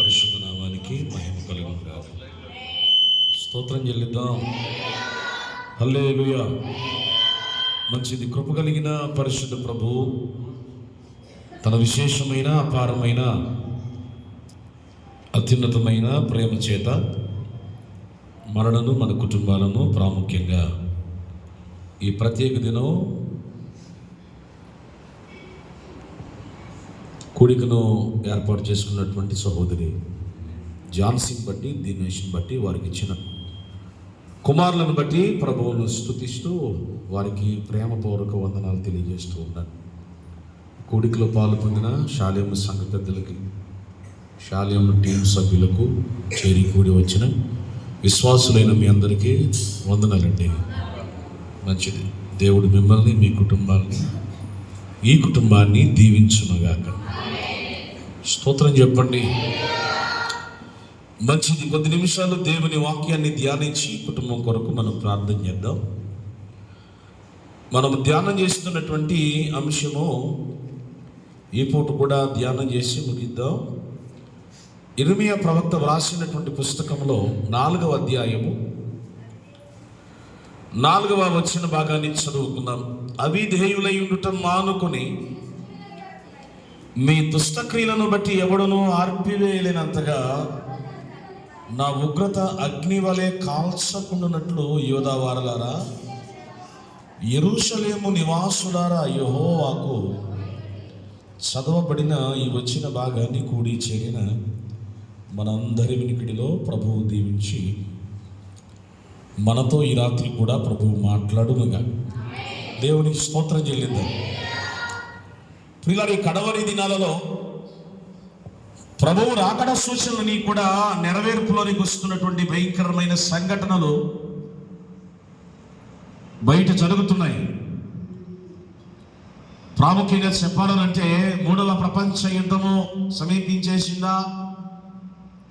పరిశుద్ధ నామానికి మహిమ కలుగును గాక. స్తోత్రం చెల్లిద్దాం. హల్లెలూయా. మంచిది. కృప కలిగిన పరిశుద్ధ ప్రభువు తన విశేషమైన అపారమైన అత్యున్నతమైన ప్రేమ చేత మనలను, మన కుటుంబాలను, ప్రాముఖ్యంగా ఈ ప్రత్యేక దినం కూడికను ఏర్పాటు చేసుకున్నటువంటి సహోదరి ఝాన్సీని బట్టి, దినేష్ని బట్టి, వారికి ఇచ్చిన కుమారులను బట్టి ప్రభువును స్తుతిస్తూ వారికి ప్రేమపూర్వక వందనాలు తెలియజేస్తూ ఉన్నాను. కూడికలో పాలు పొందిన శాలేము సంఘ పెద్దలకి, శాలేము టీం సభ్యులకు, చేరి కూడి వచ్చిన విశ్వాసులైన మీ అందరికీ వందనాలండి. మంచిది. దేవుడు మిమ్మల్ని, మీ కుటుంబాన్ని, ఈ కుటుంబాన్ని దీవించునుగాక. స్తోత్రం చెప్పండి. మంచిది. కొద్ది నిమిషాలు దేవుని వాక్యాన్ని ధ్యానించి కుటుంబం కొరకు మనం ప్రార్థన చేద్దాం. మనం ధ్యానం చేస్తున్నటువంటి అంశము ఈ పూట కూడా ధ్యానం చేసి ముగిద్దాం. ఇర్మియా ప్రవక్త వ్రాసినటువంటి పుస్తకంలో 4వ అధ్యాయము 4వ వచన భాగాన్ని చదువుకుందాం. అవిధేయులై ఉండటం మానుకొని మీ దుష్టక్రియలను బట్టి ఎవడనూ ఆర్పివేయలేనంతగా నా ఉగ్రత అగ్ని వలె కాల్చకుండానట్లు యోధా వారలారా, యెరూషలేము నివాసులారా, యెహోవాకు చదవబడిన ఈ వచ్చిన భాగాన్ని కూడి చేరిన మనందరి వినికిడిలో ప్రభువు దీవించి మనతో ఈ రాత్రి కూడా ప్రభువు మాట్లాడునుగా. దేవునికి స్తోత్రం చెల్లిద్దాం. ప్రియులారా, ఈ కడవరి దినాలలో ప్రభువు రాకడ సూచనలని కూడా నెరవేర్పులోనికి వస్తున్నటువంటి భయంకరమైన సంఘటనలు బయట జరుగుతున్నాయి. ప్రాముఖ్యంగా చెప్పాలంటే 3వ ప్రపంచ యుద్ధము సమీపించేసిందా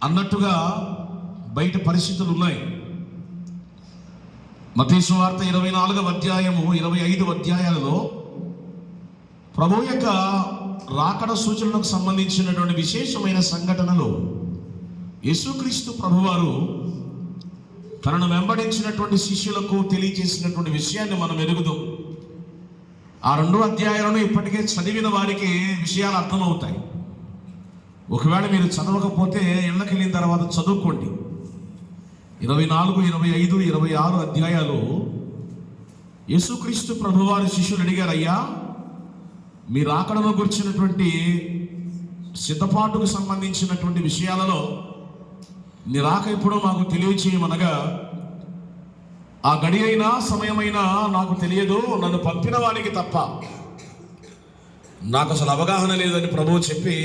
అన్నట్టుగా బయట పరిస్థితులు ఉన్నాయి. మత్తయి సువార్త 24వ అధ్యాయము 25 అధ్యాయాలలో ప్రభు యొక్క రాకడ సూచనలకు సంబంధించినటువంటి విశేషమైన సంఘటనలు యేసుక్రీస్తు ప్రభువారు తనను వెంబడించినటువంటి శిష్యులకు తెలియజేసినటువంటి విషయాన్ని మనం ఎరుగుదాం. ఆ 2 అధ్యాయాలను ఇప్పటికే చదివిన వారికి విషయాలు అర్థమవుతాయి. ఒకవేళ మీరు చదవకపోతే ఇళ్ళకి వెళ్ళిన తర్వాత చదువుకోండి. 24, 25, 26 అధ్యాయాలు యేసుక్రీస్తు ప్రభువారి శిష్యులు అడిగారు, అయ్యా మీ రాకడను గురించినటువంటి సిద్ధపాటుకు సంబంధించినటువంటి విషయాలలో నీ రాక ఎప్పుడో మాకు తెలియచేయమనగా, ఆ గడి అయినా సమయమైనా నాకు తెలియదు, నన్ను పంపిన వారికి తప్ప నాకు అసలు అవగాహన లేదని ప్రభువు చెప్పి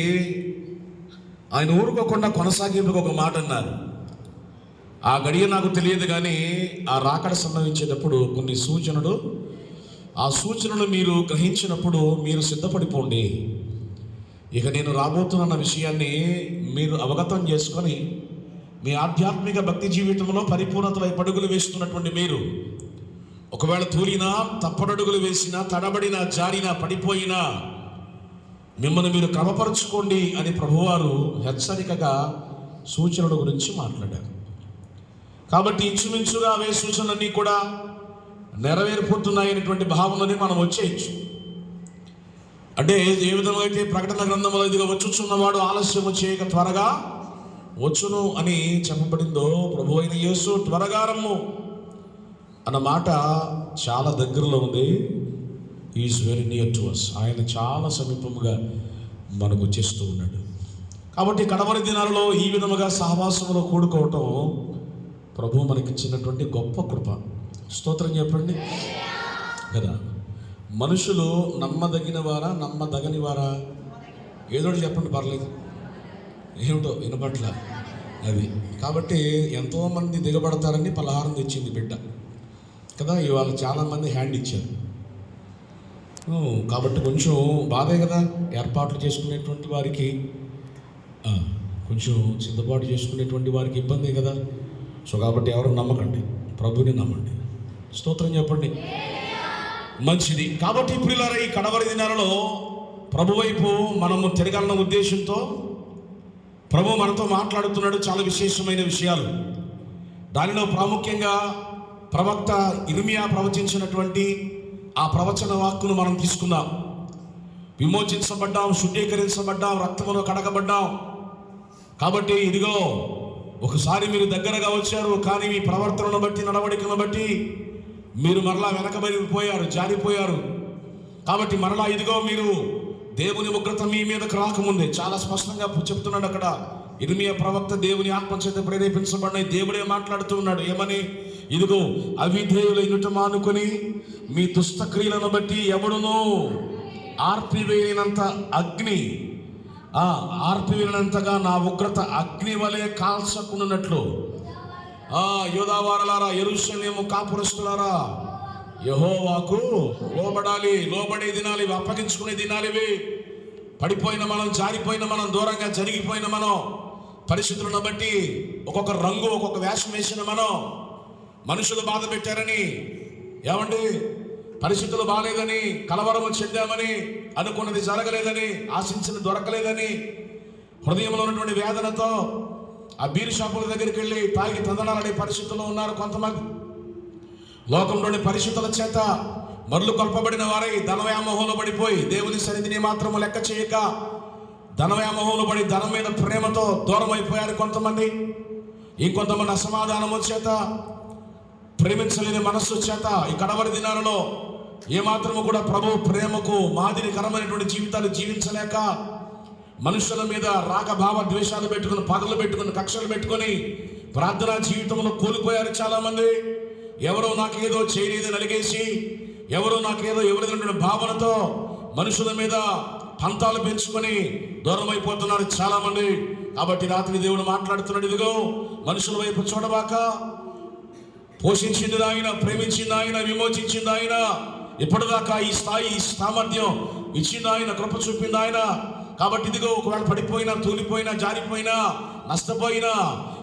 ఆయన ఊరుకోకుండా కొనసాగింపుకు ఒక మాట అన్నారు. ఆ గడియ నాకు తెలియదు, కానీ ఆ రాకడ సంభవించేటప్పుడు కొన్ని సూచనలు, ఆ సూచనలు మీరు గ్రహించినప్పుడు మీరు సిద్ధపడిపోండి. ఇక నేను రాబోతున్న విషయాన్ని మీరు అవగతం చేసుకొని మీ ఆధ్యాత్మిక భక్తి జీవితంలో పరిపూర్ణత వైపు అడుగులు వేస్తున్నటువంటి మీరు ఒకవేళ తూలినా, తప్పడడుగులు వేసినా, తడబడినా, జారినా, పడిపోయినా మిమ్మల్ని మీరు క్రమపరుచుకోండి అని ప్రభువారు హెచ్చరికగా సూచనల గురించి మాట్లాడారు. కాబట్టి ఇంచుమించుగా అవే సూచనలన్నీ కూడా నెరవేరిపోతున్నాయనేటువంటి భావనని మనం వచ్చేయచ్చు. అంటే ఏ విధంగా అయితే ప్రకటన గ్రంథంలో ఇదిగా వచ్చుచున్నవాడు ఆలస్యము చేయక త్వరగా వచ్చును అని చెప్పబడిందో, ప్రభు అయిన యేసు త్వరగా రమ్ము అన్న మాట చాలా దగ్గరలో ఉంది. Is very near to us. ఆయన చాలా సమీపముగా మనకు వచ్చేస్తూ ఉన్నాడు. కాబట్టి కడవరి దినాలలో ఈ విధముగా సహవాసంలో కూడుకోవటం ప్రభు మనకిచ్చినటువంటి గొప్ప కృప. స్తోత్రం చెప్పండి కదా. మనుషులు నమ్మదగిన వారా, నమ్మదగని వారా? ఏదో చెప్పండి, పర్లేదు. ఏమిటో వినపట్ల అది. కాబట్టి ఎంతోమంది దిగబడతారని పలహారం తెచ్చింది బిడ్డ కదా. ఇవాళ చాలామంది హ్యాండ్ ఇచ్చారు. కాబట్టి కొంచెం బాధే కదా. ఏర్పాట్లు చేసుకునేటువంటి వారికి, కొంచెం సిద్ధపాటు చేసుకునేటువంటి వారికి ఇబ్బంది కదా. సో కాబట్టి ఎవరు నమ్మకండి, ప్రభుని నమ్మండి. స్తోత్రం చెప్పండి. మంచిది. కాబట్టి ప్రియులారా, ఈ కడవరి దినాలలో ప్రభు వైపు మనము తిరగాలన్న ఉద్దేశంతో ప్రభు మనతో మాట్లాడుతున్నాడు చాలా విశేషమైన విషయాలు. దానిలో ప్రాముఖ్యంగా ప్రవక్త ఇర్మియా ప్రవచించినటువంటి ఆ ప్రవచన వాక్కును మనం తీసుకుందాం. విమోచించబడ్డాం, శుద్ధీకరించబడ్డాం, రక్తములో కడగబడ్డాం. కాబట్టి ఇదిగో ఒకసారి మీరు దగ్గరగా వచ్చారు, కానీ మీ ప్రవర్తనను బట్టి, నడవడికను బట్టి మీరు మరలా వెనకబడిపోయారు, జారిపోయారు. కాబట్టి మరలా ఇదిగో మీరు దేవుని ఉగ్రత మీ మీదకు రాకముందే చాలా స్పష్టంగా చెప్తున్నాడు అక్కడ ఇర్మియా ప్రవక్త. దేవుని ఆత్మచేత ప్రేరేపించబడిన దేవుడే మాట్లాడుతూ ఉన్నాడు. ఏమని? ఇదిగో అవిధేయులైనట మానుకొని మీ దుష్టక్రియలను బట్టి ఎవడునో ఆర్పివేయనంత అగ్ని, ఆర్పివేయనంతగా నా ఉగ్రత అగ్ని వలె కాల్చకున్నట్లు. యోధావారలారా, యెరూషలేము కాపురస్తులారా, యెహోవాకు లోబడాలి. లోబడే దినాలు ఇవి, అప్పగించుకునే దినాలు ఇవి. పడిపోయిన మనం, జారిపోయిన మనం, దూరంగా జరిగిపోయిన మనం, పరిస్థితులను బట్టి ఒక్కొక్క రంగు, ఒక్కొక్క వేషం వేసిన మనం, మనుషులు బాధ పెట్టారని, ఏమండి పరిస్థితులు బాగాలేదని, కలవరము చెందామని, అనుకున్నది జరగలేదని, ఆశించింది దొరకలేదని, హృదయంలో ఉన్నటువంటి వేదనతో ఆ బీరు షాపుల దగ్గరికి వెళ్ళి తాగి తందనాలనే పరిస్థితుల్లో ఉన్నారు కొంతమంది. లోకంలోని పరిస్థితుల చేత మరలు కొల్పబడిన వారై ధనవ్యామోహంలో పడిపోయి దేవుని సన్నిధిని మాత్రము లెక్క చేయక ధనవ్యామోహంలో పడి ధనం మీద ప్రేమతో దూరం అయిపోయారు కొంతమంది. ఇంకొంతమంది అసమాధానము చేత, ప్రేమించలేని మనస్సు చేత ఈ కడవరి దినాలలో ఏమాత్రము కూడా ప్రభు ప్రేమకు మాదిరికరమైనటువంటి జీవితాలు జీవించలేక మనుషుల మీద రాగభావ ద్వేషాలు పెట్టుకుని, పగలు పెట్టుకుని, కక్షలు పెట్టుకొని ప్రార్థనా జీవితంలో కోల్పోయారు చాలా మంది. ఎవరో నాకేదో చేయలేదని అలిగేసి, ఎవరో నాకేదో ఎవరిదైనటువంటి భావనతో మనుషుల మీద పంతాలు పెంచుకొని దూరం అయిపోతున్నారు చాలా మంది. కాబట్టి రాత్రి దేవుడు మాట్లాడుతున్నాడు. ఇదిగో మనుషుల వైపు చూడబాక, పోషించింది ఆయన, ప్రేమించింది ఆయన, విమోచించింది ఆయన, ఇప్పటిదాకా ఈ స్థాయి, ఈ సామర్థ్యం ఇచ్చింది ఆయన, కృప చూపింది ఆయన. కాబట్టి ఇదిగో ఒకవేళ పడిపోయినా, తూలిపోయినా, జారిపోయినా, నష్టపోయినా,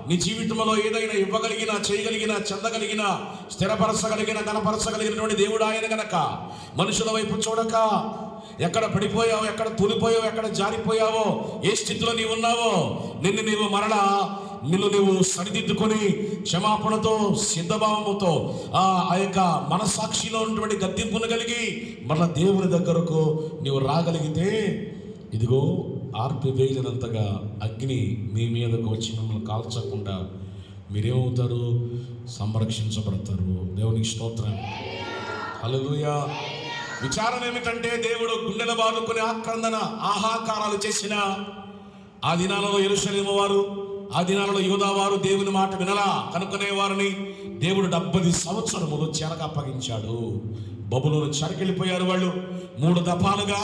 నీ జీవితంలో ఏదైనా ఇవ్వగలిగిన, చేయగలిగిన, చెందగలిగిన, స్థిరపరచగలిగిన, గణపరచగలిగినటువంటి దేవుడు ఆయన గనక మనుషుల వైపు చూడక, ఎక్కడ పడిపోయావో, ఎక్కడ తూలిపోయావో, ఎక్కడ జారిపోయావో, ఏ స్థితిలో నీవు ఉన్నావో నిన్ను నీవు సరిదిద్దుకొని క్షమాపణతో, సిద్ధభావముతో, ఆ యొక్క మనస్సాక్షిలో ఉన్నటువంటి గద్దింపును కలిగి మరలా దేవుని దగ్గరకు నీవు రాగలిగితే, ఇదిగో ఆర్పివేయనంతగా అగ్ని మీ మీదకు వచ్చి మిమ్మల్ని కాల్చకుండా మీరేమవుతారు? సంరక్షించబడతారు. దేవునికి స్తోత్రం, హల్లెలూయా. విచారణ ఏమిటంటే, దేవుడు గుండెల బాదుకొని ఆక్రందన, ఆహాకారాలు చేసిన ఆ దినాలలో యెరూషలేము వారు, ఆ దినాలలో యూదా వారు దేవుని మాట వినలా కనుక్కునే వారిని దేవుడు 70 సంవత్సరములు చెరకు అప్పగించాడు. బబులోను చెరకెళ్ళిపోయారు వాళ్ళు. 3 దఫాలుగా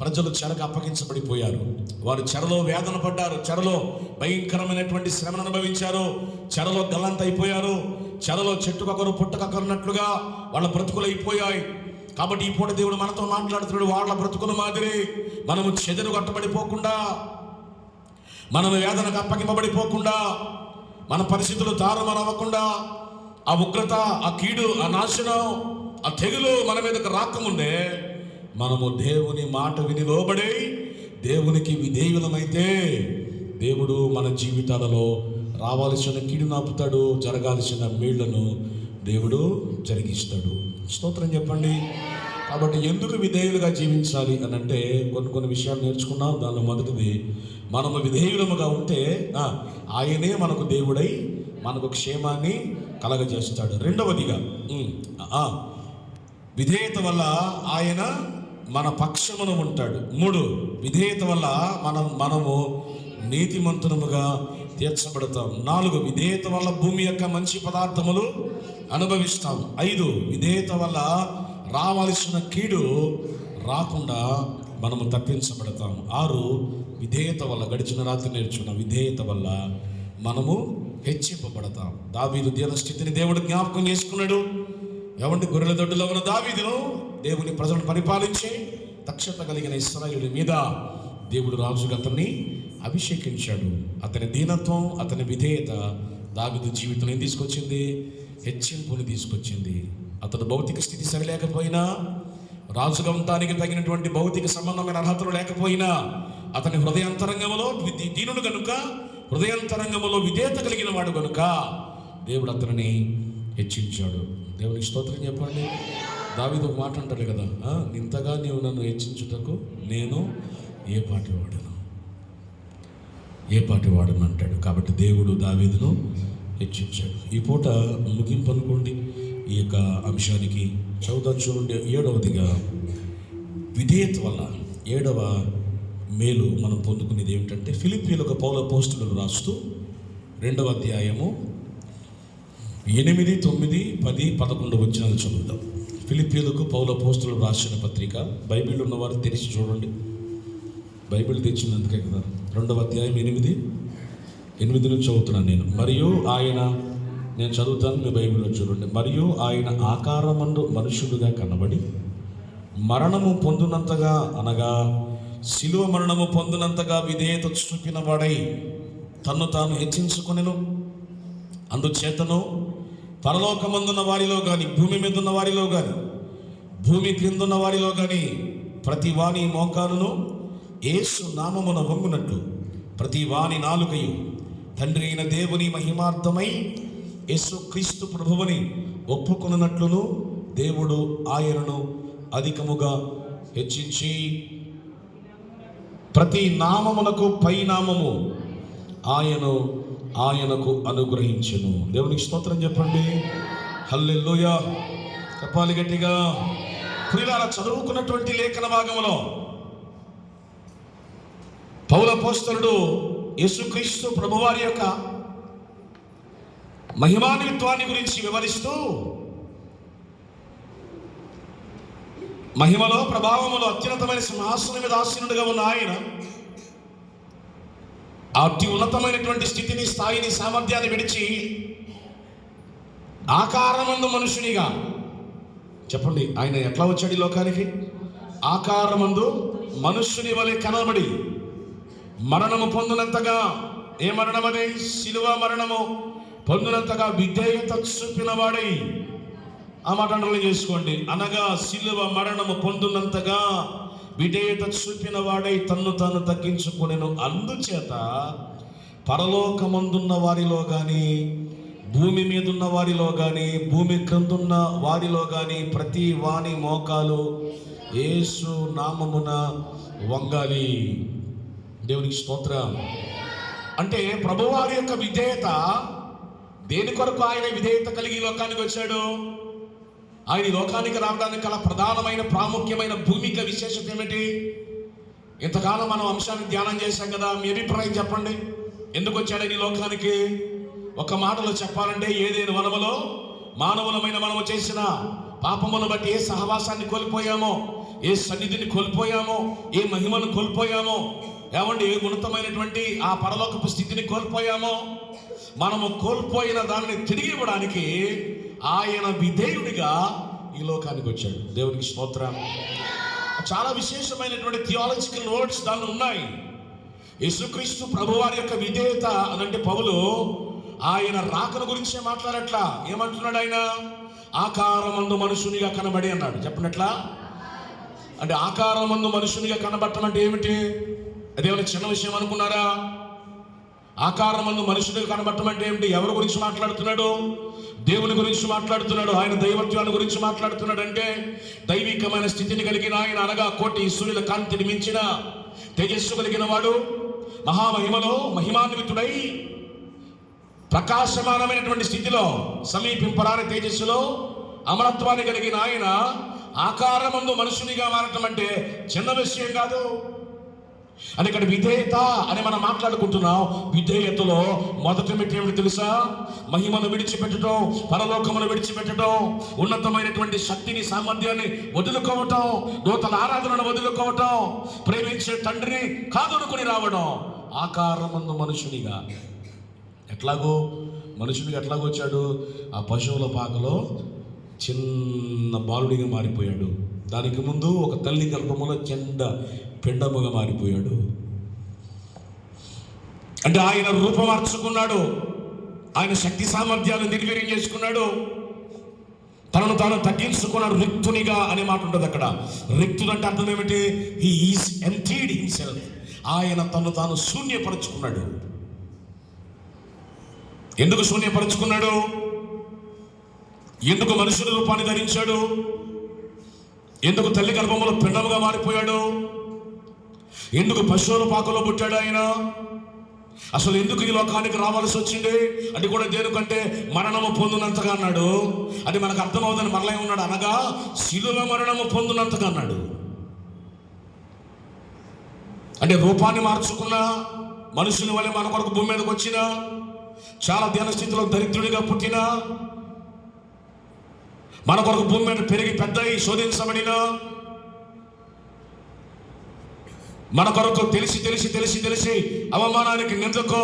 ప్రజలు చెరకు అప్పగించబడిపోయారు. వారు చెరలో వేదన పడ్డారు, చెరలో భయంకరమైనటువంటి శ్రమను అనుభవించారు, చెరలో గల్లంతైపోయారు, చెరలో చెట్టుకొకరు పుట్టకొకరున్నట్లుగా వాళ్ళ బ్రతుకులు అయిపోయాయి. కాబట్టి ఈ పూట దేవుడు మనతో మాట్లాడుతున్నాడు. వాళ్ళ బ్రతుకుల మాదిరి మనము చెదరు కట్టబడిపోకుండా, మనము వేదనకు అప్పగింపబడిపోకుండా, మన పరిస్థితులు తారుమారవ్వకుండా, ఆ ఉగ్రత, ఆ కీడు, ఆ నాశనం, ఆ తెగులు మన మీదకు రాకముందే మనము దేవుని మాట విని లోబడి దేవునికి విధేయులమైతే దేవుడు మన జీవితాలలో రావాల్సిన కీడును ఆపుతాడు, జరగాల్సిన మేళ్లను దేవుడు జరిగిస్తాడు. స్తోత్రం చెప్పండి. కాబట్టి ఎందుకు విధేయులుగా జీవించాలి అని అంటే కొన్ని విషయాలు నేర్చుకున్నాం. దానిలో మొదటిది, మనము విధేయులముగా ఉంటే ఆయనే మనకు దేవుడై మనకు క్షేమాన్ని కలగజేస్తాడు. రెండవదిగా, విధేయత వల్ల ఆయన మన పక్షమును ఉంటాడు. 3, విధేయత వల్ల మనము నీతిమంతునముగా తీర్చబడతాం. 4, విధేయత వల్ల భూమి యొక్క మంచి పదార్థములు అనుభవిస్తాం. 5, విధేయత వల్ల రావాల్సిన కీడు రాకుండా మనము తప్పించబడతాం. 6, విధేయత వల్ల, గడిచిన రాత్రి నేర్చుకున్న విధేయత వల్ల మనము హెచ్చింపబడతాం. దావీదు దీన స్థితిని దేవుడు జ్ఞాపకం చేసుకున్నాడు. ఎవంటి గొర్రెల దొడ్డులో ఉన్న దావీదును దేవుని ప్రజలను పరిపాలించి దక్షత కలిగిన ఇశ్రాయేలు మీద దేవుడు రాజుగా అతన్ని అభిషేకించాడు. అతని దీనత్వం, అతని విధేయత దావీదు జీవితంలో ఏం తీసుకొచ్చింది? హెచ్చింపుని తీసుకొచ్చింది. అతడు భౌతిక స్థితి సరిలేకపోయినా, రాజుగా ఉండటానికి తగినటువంటి భౌతిక సంబంధమైన అర్హతలు లేకపోయినా, అతని హృదయాంతరంగములో దీనుడు కనుక, హృదయాంతరంగములో విధేయత కలిగిన వాడు కనుక దేవుడు అతనిని హెచ్చించాడు. దేవునికి స్తోత్రం చెప్పండి. దావీదు ఒక మాట అంటాడు కదా, ఇంతగా నీవు నన్ను హెచ్చించుటకు నేను ఏ పాటి వాడను అంటాడు. కాబట్టి దేవుడు దావీదును హెచ్చించాడు. ఈ పూట ముగింపు అనుకోండి ఈ యొక్క అంశానికి. చదువుతాను చూడండి. 7వదిగా విధేయత వల్ల 7వ మేలు మనం పొందుకునేది ఏమిటంటే, ఫిలిప్పీయులకు పౌలు అపోస్తలుడు రాస్తూ 2వ అధ్యాయము 8, 9, 10, 11 వచనాలు చదువుదాం. ఫిలిప్పీయులకు పౌలు అపోస్తలుడు రాసిన పత్రిక. బైబిల్ ఉన్నవారు తెరిచి చూడండి. బైబిల్ తెచ్చినందుకే కదా. 2వ అధ్యాయం 8 నుంచి చదువుతున్నాను నేను. మరియు ఆయన, నేను చదువుతాను, మీ బైబిల్లో చూడండి. మరియు ఆయన ఆకారమందు మనుషుడుగా కనబడి మరణము పొందునంతగా, అనగా శిలువ మరణము పొందునంతగా విధేయత చూపిన వాడై తన్ను తాను హెచ్చించుకొనెను. అందుచేతను పరలోకమందున్న వారిలో కానీ, భూమి మీద ఉన్న వారిలో కానీ, భూమి క్రిందున్న వారిలో కానీ ప్రతి వాని మోకాలును యేసు నామమున వంగునట్టు ప్రతి వాని నాలుకయు తండ్రి అయిన దేవుని మహిమార్థమై యేసు క్రీస్తు ప్రభువుని ఒప్పుకొనున్నట్లును దేవుడు ఆయనను అధికముగా హెచ్చించి ప్రతి నామమునకు పై నామము ఆయనకు అనుగ్రహించెను. దేవునికి స్తోత్రం చెప్పండి. హల్లెలూయా చెప్పాలి గట్టిగా. ప్రియులారా, చదువుకున్నటువంటి లేఖన భాగములో పౌలు అపోస్తలుడు యేసుక్రీస్తు ప్రభువారి యొక్క మహిమాన్విత్వాన్ని గురించి వివరిస్తూ, మహిమలో ప్రభావములో అత్యున్నతమైన సింహాసనం మీద ఆసీనుడిగా ఉన్న ఆయన అతి ఉన్నతమైనటువంటి స్థితిని, స్థాయిని, సామర్థ్యాన్ని విడిచి ఆకారమందు మనుషునిగా, చెప్పండి, ఆయన ఎట్లా వచ్చాడు ఈ లోకానికి? ఆకారమందు మనుష్యుని వలె కనబడి మరణము పొందినంతగా, ఏ మరణం అదే? శిలువ మరణము పొందినంతగా విధేయత చూపిన వాడై, ఆ మాట అండర్లైన్ చేసుకోండి. అనగా శిలువ మరణము పొందినంతగా విధేయత చూపిన వాడై తన్ను తాను తగ్గించుకొనెను. అందుచేత పరలోకమందున్న వారిలో కానీ, భూమి మీదున్న వారిలో కానీ, భూమి క్రిందున్న వారిలో కానీ ప్రతి వాని మోకాలు యేసు నామమున వంగాలి. దేవునికి స్తోత్రం. అంటే ప్రభువారి యొక్క విధేయత, దేని కొరకు ఆయన విధేయత కలిగి లోకానికి వచ్చాడు? ఆయన ఈ లోకానికి రావడానికి గల ప్రధానమైన ప్రాముఖ్యమైన భూమిక విశేషత ఏమిటి? ఇంతకాలం మనం అంశాన్ని ధ్యానం చేశాం కదా. మీ అభిప్రాయం చెప్పండి. ఎందుకు వచ్చాడు ఈ లోకానికి? ఒక మాటలో చెప్పాలంటే, ఏదైనా వనములో మానవులమైన మనము చేసిన పాపమును బట్టి ఏ సహవాసాన్ని కోల్పోయామో, ఏ సన్నిధిని కోల్పోయామో, ఏ మహిమను కోల్పోయామో, ఏమండి, ఏ ఉన్నతమైనటువంటి ఆ పరలోకపు స్థితిని కోల్పోయామో, మనము కోల్పోయిన దానిని తిరిగి ఇవ్వడానికి ఆయన విధేయుడిగా ఈ లోకానికి వచ్చాడు. దేవునికి స్తోత్రం. చాలా విశేషమైనటువంటి థియాలజికల్ వర్డ్స్ దానిలో ఉన్నాయి. యేసుక్రీస్తు ప్రభువారి యొక్క విధేయత అనంటే పౌలు ఆయన రాకను గురించే మాట్లాడట్లా. ఏమంటున్నాడు ఆయన? ఆకారమందు మనుషునిగా కనబడి అన్నాడు. చెప్పనట్లా? అంటే ఆకారమందు మనుషునిగా కనబడటం అంటే ఏమిటి? అదేమైనా చిన్న విషయం అనుకున్నారా? ఆకారమందు మనుషునిగా కనబడటం అంటే ఏమిటి? ఎవరి గురించి మాట్లాడుతున్నాడు? దేవుని గురించి మాట్లాడుతున్నాడు. ఆయన దైవత్వాన్ని గురించి మాట్లాడుతున్నాడు. అంటే దైవికమైన స్థితిని కలిగిన ఆయన, అనగా కోటి సూర్యుల కాంతిని మించిన తేజస్సు కలిగిన వాడు, మహామహిమలో మహిమాన్వితుడై ప్రకాశమానమైనటువంటి స్థితిలో, సమీపింపరాని తేజస్సులో అమరత్వాన్ని కలిగిన ఆయన ఆకారమందు మనుషునిగా మారటం అంటే చిన్న విషయం కాదు. అని ఇక్కడ విధేయత అని మనం మాట్లాడుకుంటున్నాం. విధేయతలో మొదటి ఏమిటి తెలుసా? మహిమను విడిచిపెట్టడం, పరలోకమును విడిచిపెట్టడం, ఉన్నతమైనటువంటి శక్తిని, సామర్థ్యాన్ని వదులుకోవటం, దూతల ఆరాధనను వదులుకోవటం, ప్రేమించే తండ్రిని కాదనుకుని రావడం. ఆకారమందు మనుషునిగా, ఎట్లాగో మనుషునిగా ఎట్లాగో వచ్చాడు? ఆ పశువుల పాకలో చిన్న బాలుడిగా మారిపోయాడు. దానికి ముందు ఒక తల్లి గర్భములో చెండ పిండముగా మారిపోయాడు. అంటే ఆయన రూపమార్చుకున్నాడు. ఆయన శక్తి సామర్థ్యాలను నిర్వీర్యం చేసుకున్నాడు. తనను తాను తగ్గించుకున్నాడు. రిక్తునిగా అనే మాట ఉంటుంది అక్కడ. రిక్తుడు అంటే అర్థం ఏమిటి? He is emptied himself. ఆయన తను తాను శూన్యపరుచుకున్నాడు. ఎందుకు శూన్యపరుచుకున్నాడు? ఎందుకు మనుషుల రూపాన్ని ధరించాడు? ఎందుకు తల్లి గర్భంలో పిండముగా మారిపోయాడు? ఎందుకు పశువుల పాకలో పుట్టాడు ఆయన? అసలు ఎందుకు ఈ లోకానికి రావాల్సి వచ్చింది? అది కూడా దేనికంటే మరణము పొందినంతగా అన్నాడు. అది మనకు అర్థమవుతుందని మరలా ఉన్నాడు, అనగా శిలువ మరణము పొందినంతగా అన్నాడు. అంటే రూపాన్ని మార్చుకున్న మనుషుని వల్ల మన కొరకు భూమి మీదకి వచ్చిన, చాలా ధ్యాన స్థితిలో దరిద్రుడిగా పుట్టిన, మన కొరకు భూమి మీద పెరిగి పెద్దయి శోధించబడిన, మన కొరకు తెలిసి తెలిసి తెలిసి తెలిసి అవమానానికి, నిందకు,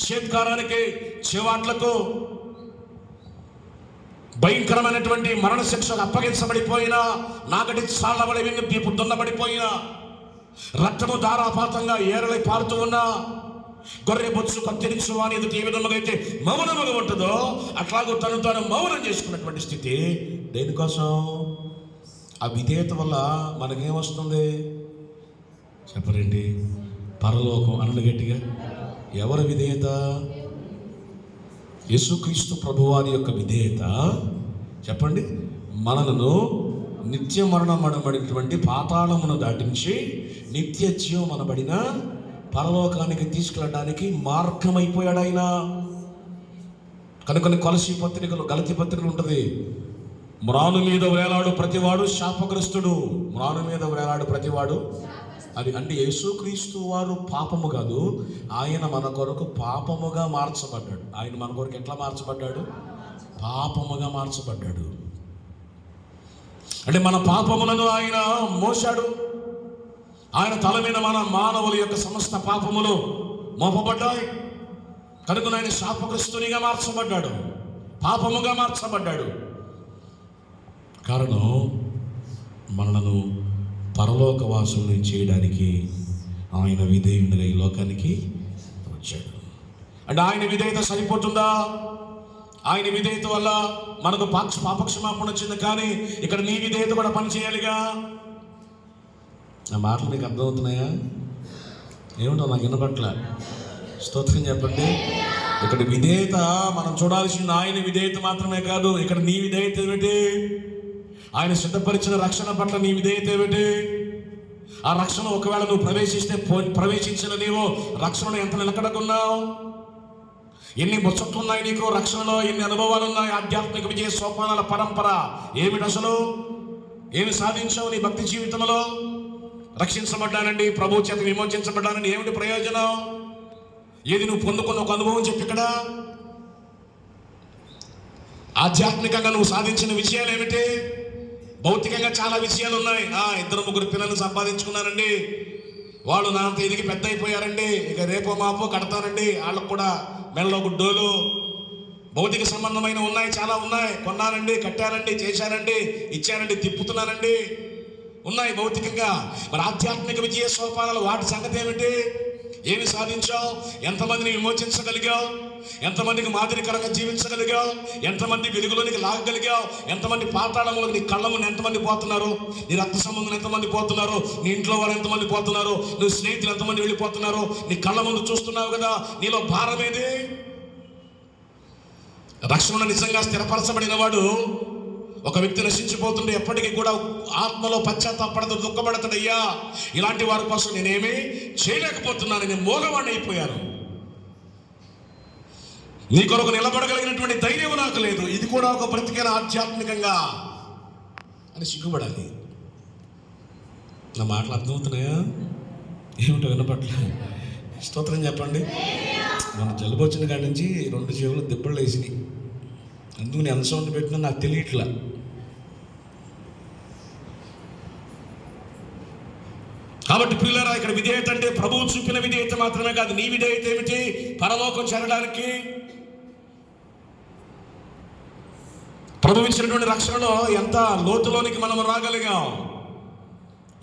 చేత్కారానికి, చేవాట్లకు, భయంకరమైనటువంటి మరణ శిక్షకు అప్పగించబడిపోయిన, నాగటి చాళ్ళబడి వీపు దున్నబడిపోయిన, రక్తము ధారాపాతంగా ఏరలై పారుతూ ఉన్న, గొర్రె బొచ్చు కత్తిరించు అని ఎదుటి ఏ విధముగా అయితే మౌనముగా ఉంటుందో అట్లాగూ తను తాను మౌనం చేసుకున్నటువంటి స్థితి. దేనికోసం? ఆ విధేయత వల్ల మనకేమొస్తుంది చెప్పరండి? పరలోకం. అనండి గట్టిగా. ఎవరి విధేయత? యేసుక్రీస్తు ప్రభువారి యొక్క విధేయత. చెప్పండి. మనలను నిత్య మరణమనబడినటువంటి పాతాళమును దాటించి నిత్య జీవం అనబడిన పరలోకానికి తీసుకెళ్ళడానికి మార్గమైపోయాడు ఆయన. కనుక కొలసి పత్రికలు, గలతీ పత్రికలు ఉంటుంది, మ్రాను మీద వేలాడు ప్రతివాడు శాపగ్రస్తుడు. మ్రాను మీద వేలాడు ప్రతివాడు. అది అంటే యేసుక్రీస్తు వారు పాపము కాదు, ఆయన మన కొరకు పాపముగా మార్చబడ్డాడు. ఆయన మన కొరకు ఎట్లా మార్చబడ్డాడు? పాపముగా మార్చబడ్డాడు. అంటే మన పాపములను ఆయన మోశాడు. ఆయన తల మీద మన మానవుల యొక్క సమస్త పాపములు మోపబడ్డాయి. కనుక ఆయన శాపగ్రస్తునిగా మార్చబడ్డాడు, పాపముగా మార్చబడ్డాడు. కారణం మనలను పరలోకవాసుల్ని చేయడానికి ఆయన విధేయుడిగా ఈ లోకానికి వచ్చాడు. అంటే ఆయన విధేయత సరిపోతుందా? ఆయన విధేయత వల్ల మనకు పాపక్షమాపణ వచ్చింది, కానీ ఇక్కడ నీ విధేయత కూడా పనిచేయాలిగా. నా మాటలు నీకు అర్థమవుతున్నాయా? ఏమిటో నాకు వినపట్ల. స్తోత్రం చెప్పండి. ఇక్కడ విధేయత మనం చూడాల్సింది ఆయన విధేయత మాత్రమే కాదు, ఇక్కడ నీ విధేయత ఏమిటి? ఆయన సిద్ధపరిచిన రక్షణ పట్ల నీ విధేయత ఏమిటి? ఆ రక్షణ ఒకవేళ నువ్వు ప్రవేశించిన నీవు రక్షణను ఎంత నిలకడకున్నావు? ఎన్ని ముచ్చట్లు ఉన్నాయి నీకు రక్షణలో? ఎన్ని అనుభవాలు ఉన్నాయి? ఆధ్యాత్మిక విజయ సోపానాల పరంపర ఏమిటి? అసలు ఏమి సాధించావు నీ భక్తి జీవితంలో? రక్షించబడ్డానండి, ప్రభు చేత విమోచించబడ్డానండి, ఏమిటి ప్రయోజనం? ఏది నువ్వు పొందుకున్న ఒక అనుభవం చెప్పి ఇక్కడ ఆధ్యాత్మికంగా నువ్వు సాధించిన విషయాలు ఏమిటి? భౌతికంగా చాలా విషయాలు ఉన్నాయి. 2-3 పిల్లలు సంపాదించుకున్నానండి, వాళ్ళు నా అంత ఎదిగి పెద్ద అయిపోయారండి, ఇక రేపో మాపో కడతానండి, వాళ్ళకు కూడా మెడలో గుడ్డోలు, భౌతిక సంబంధమైన ఉన్నాయి, చాలా ఉన్నాయి. కొన్నానండి, కట్టానండి, చేశానండి, ఇచ్చానండి, తిప్పుతున్నానండి, ఉన్నాయి భౌతికంగా. మరి ఆధ్యాత్మిక విజయ సోపానాలు వాటి సంగతి ఏమిటి? ఏమి సాధించావు? ఎంతమందిని విమోచించగలిగావు? ఎంతమందికి మాదిరికరంగా జీవించగలిగావు? ఎంతమంది వెలుగులోనికి లాగగలిగావు? ఎంతమంది పాతాళంలో నీ కళ్ళ ముందు ఎంతమంది పోతున్నారు? నీ రక్త సంబంధం ఎంతమంది పోతున్నారు? నీ ఇంట్లో వారు ఎంతమంది పోతున్నారు? నీ స్నేహితులు ఎంతమంది వెళ్ళిపోతున్నారు? నీ కళ్ళ ముందు చూస్తున్నావు కదా. నీలో భారం ఏది? రక్షణ నిజంగా స్థిరపరచబడిన వాడు ఒక వ్యక్తి నశించిపోతుంటే ఎప్పటికీ కూడా ఆత్మలో పశ్చాత్తాపడతాడు, దుఃఖపడతాడయ్యా, ఇలాంటి వారి కోసం నేనేమీ చేయలేకపోతున్నాను, నేను మూగవాడిని అయిపోయాను, నీ కొరకు నిలబడగలిగినటువంటి ధైర్యం నాకు లేదు, ఇది కూడా ఒక బ్రతికేన ఆధ్యాత్మికంగా అని సిగ్గుపడాలి. నా మాటలు అర్థమవుతున్నాయా? ఏమిటో వినపట్ల. స్తోత్రం చెప్పండి. మన జలుబు వచ్చిన కాడి నుంచి 2 చెవులు దెబ్బలు వేసినాయి. అందుకు నేను ఎంత సౌండ్ పెట్టినా నాకు తెలియట్లా. కాబట్టి పిల్లరా, ఇక్కడ విధేయత అంటే ప్రభువు చూపిన విధేయత మాత్రమే కాదు. నీ విధేయత ఏమిటి? పరలోకం చేరడానికి ప్రభు ఇచ్చినటువంటి రక్షణలో ఎంత లోతులోనికి మనం రాగలిగాం,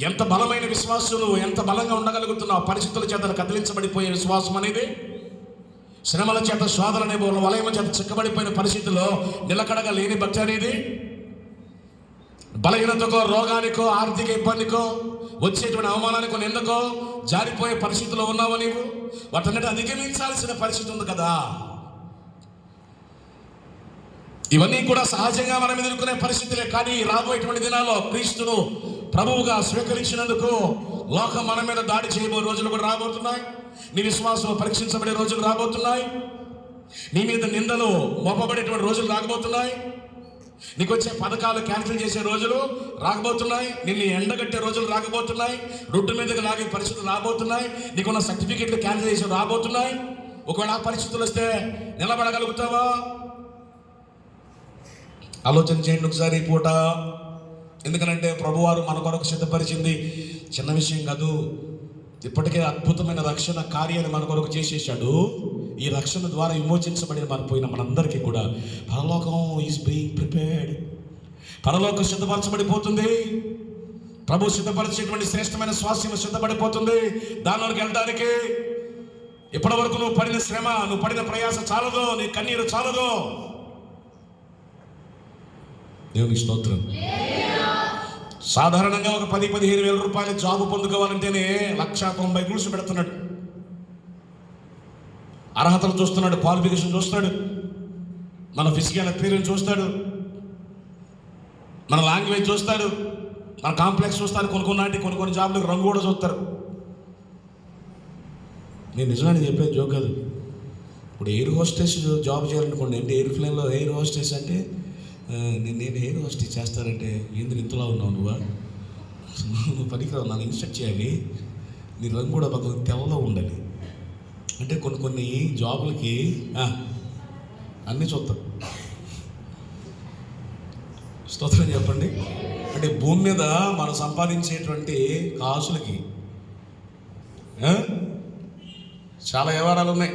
ఎంత బలమైన విశ్వాసులు, ఎంత బలంగా ఉండగలుగుతున్నావు. పరిస్థితుల చేత కదిలించబడిపోయే విశ్వాసం అనేది, శ్రమల చేత, శోధన అనే వలయం చేత చిక్కబడిపోయిన పరిస్థితుల్లో నిలకడగా లేని భక్తి అనేది బలహీనతకో, రోగానికో, ఆర్థిక ఇబ్బందికో, వచ్చేటువంటి అవమానానికో, నిందకో జారిపోయే పరిస్థితిలో ఉన్నావా నీవు? వాటన్నిటి అధిగమించాల్సిన పరిస్థితి ఉంది కదా. ఇవన్నీ కూడా సహజంగా మనం ఎదుర్కొనే పరిస్థితులే. కానీ రాబోయేటువంటి దినాల్లో క్రీస్తును ప్రభువుగా స్వీకరించినందుకు లోకం మన మీద దాడి చేయబోయే రోజులు కూడా రాబోతున్నాయి. నీ విశ్వాసం పరీక్షించబడే రోజులు రాబోతున్నాయి. నీ మీద నిందలు మోపబడేటువంటి రోజులు రాబోతున్నాయి. నీకు వచ్చే పథకాలు క్యాన్సిల్ చేసే రోజులు రాకపోతున్నాయి. నిన్ను ఎండగట్టే రోజులు రాకపోతున్నాయి. రోడ్డు మీదకి లాగే పరిస్థితులు రాబోతున్నాయి. నీకున్న సర్టిఫికెట్లు క్యాన్సిల్ చేసి రాబోతున్నాయి. ఒకవేళ ఆ పరిస్థితులు వస్తే నిలబడగలుగుతావా? ఆలోచన చేయండి ఒకసారి ఈ పూట. ఎందుకనంటే ప్రభువారు మన కొరకు సిద్ధపరిచింది చిన్న విషయం కాదు. ఇప్పటికే అద్భుతమైన రక్షణ కార్యాన్ని మన కొరకు చేసేసాడు. ఈ రక్షణ ద్వారా విమోచించబడిన మనపోయిన మనందరికీ కూడా పరలోకం ఈజ్ బీయింగ్ ప్రిపేర్డ్. పరలోకం సిద్ధపరచబడిపోతుంది. ప్రభు సిద్ధపరిచేటువంటి శ్రేష్టమైన స్వాస్యం సిద్ధపడిపోతుంది. దానిలోకి వెళ్ళడానికి ఇప్పటి వరకు నువ్వు పడిన శ్రమ, నువ్వు పడిన ప్రయాస చాలదు, నీ కన్నీరు చాలదు. దేవునికి స్తోత్రం. సాధారణంగా ఒక 10-15 వేల రూపాయల జాబ్ పొందుకోవాలంటేనే 1,90,000 రూల్స్ పెడుతున్నాడు. అర్హతలు చూస్తున్నాడు, క్వాలిఫికేషన్ చూస్తాడు, మన ఫిజికల్ అపియరెన్స్ చూస్తాడు, మన లాంగ్వేజ్ చూస్తాడు, మన కాంప్లెక్స్ చూస్తాడు. కొన్ని జాబ్లకు రంగు కూడా చూస్తారు. నేను నిజంగా చెప్పేది జోక్ కాదు. ఇప్పుడు ఎయిర్ హోస్టెస్ జాబ్ చేయాలనుకోండి. అంటే ఎయిర్ ప్లేన్లో ఎయిర్ హోస్టెస్ అంటే నేను ఎయిర్ హోస్టెస్ చేస్తానంటే ఎందుకు ఇంతలా ఉన్నావు నువ్వు పనికిరావు, నన్ను ఇన్స్ట్రక్ట్ చేయాలి, నీ రంగు కూడా తెల్లలో ఉండాలి అంటే కొన్ని జాబులకి అన్నీ చూస్తారు. స్తోత్రం చెప్పండి. అంటే భూమి మీద మనం సంపాదించేటువంటి కాసులకి చాలా వ్యవహారాలు ఉన్నాయి.